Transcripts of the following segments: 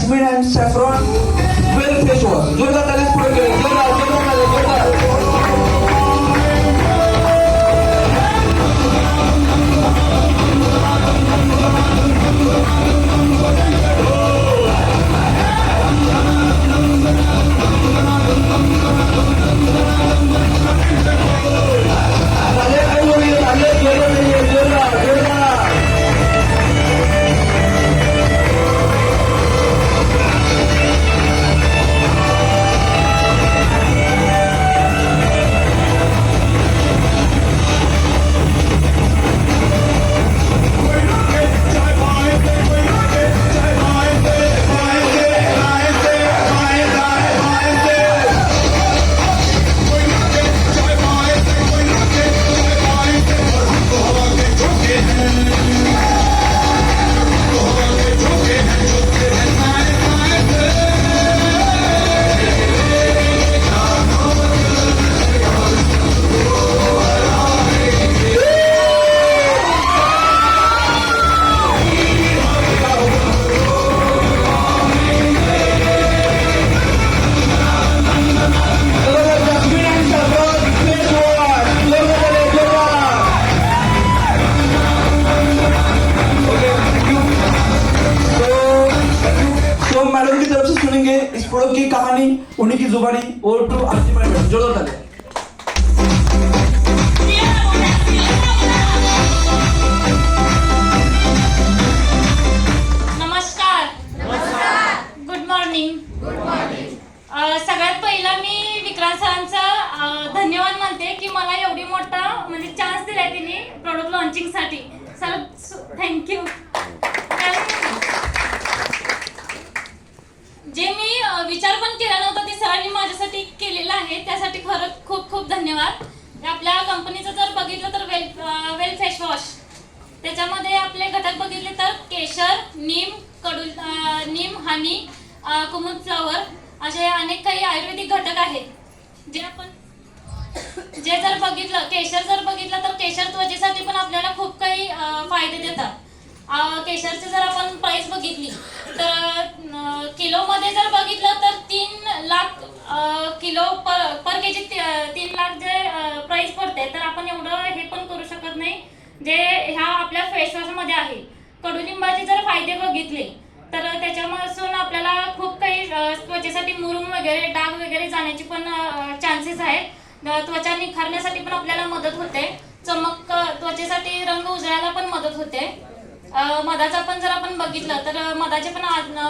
Jasmine and saffron well face wash. जोरदार ताली पुढे गेले. जोरदार. मैडम की तरफ से सुनेंगे इस प्रोडक्ट की कहानी, उन्हीं की जुबानी. और टू आरती मैडम. जोरदार ताली. नमस्कार. Good morning. सगळ्यात पहिला मी विक्रांत सरांचा धन्यवाद मानते की मला एवढी मोठा म्हणजे चान्स दिलाय त्यांनी प्रोडक्ट लॉन्चिंग साठी. Sir thank you. जे मी विचार पण केला नव्हता ते सरांनी माझ्यासाठी केलेलं आहे, त्यासाठी खरंच खूप खूप धन्यवाद. आपल्या कंपनीचं जर बघितलं तर वेल फेस वॉश, त्याच्यामध्ये आपले घटक बघितले तर केशर, नीम, हनी, कुमुद फ्लॉवर असे अनेक काही आयुर्वेदिक घटक आहेत. जे जर बघितलं तर केशर त्वचेसाठी पण आपल्याला खूप काही फायदे देतात. केशरची जर आपण प्राइस बघितली तर किलोमध्ये जर बघितलं तर 3 लाख किलो पर केजी 3 लाख जे प्राइस पडते. तर आपण एवढं हे पण करू शकत नाही जे ह्या आपल्या फेस वॉशमध्ये आहे. कडुलिंबाचे जर फायदे बघितले तर त्याच्यापासून आपल्याला खूप काही त्वचेसाठी मुरूम वगैरे, डाग वगैरे जाण्याची पण चान्सेस आहेत. त्वचा निखारण्यासाठी पण आपल्याला मदत होते. चमक त्वचेसाठी रंग उजळायला पण मदत होते. मधाचा पण जर आपण बघितलं तर मधाचे पण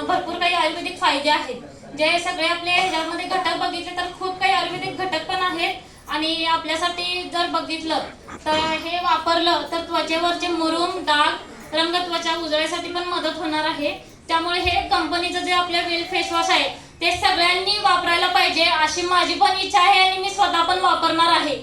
भरपूर काही आयुर्वेदिक फायदे आहेत. जे सगळे आपले ह्याच्यामध्ये घटक बघितले तर खूप काही आयुर्वेदिक घटक पण आहेत. आणि आपल्यासाठी जर बघितलं तर हे वापरलं तर त्वचेवरचे मुरूम, डाग, रंग, त्वचा उजळण्यासाठी पण मदत होणार आहे. त्यामुळे हे कंपनीचं जे आपले वेल फेस वॉश आहे ते सगळ्यांनी वापरायला पाहिजे अशी माझी पण इच्छा आहे आणि मी स्वतः पण वापरणार आहे.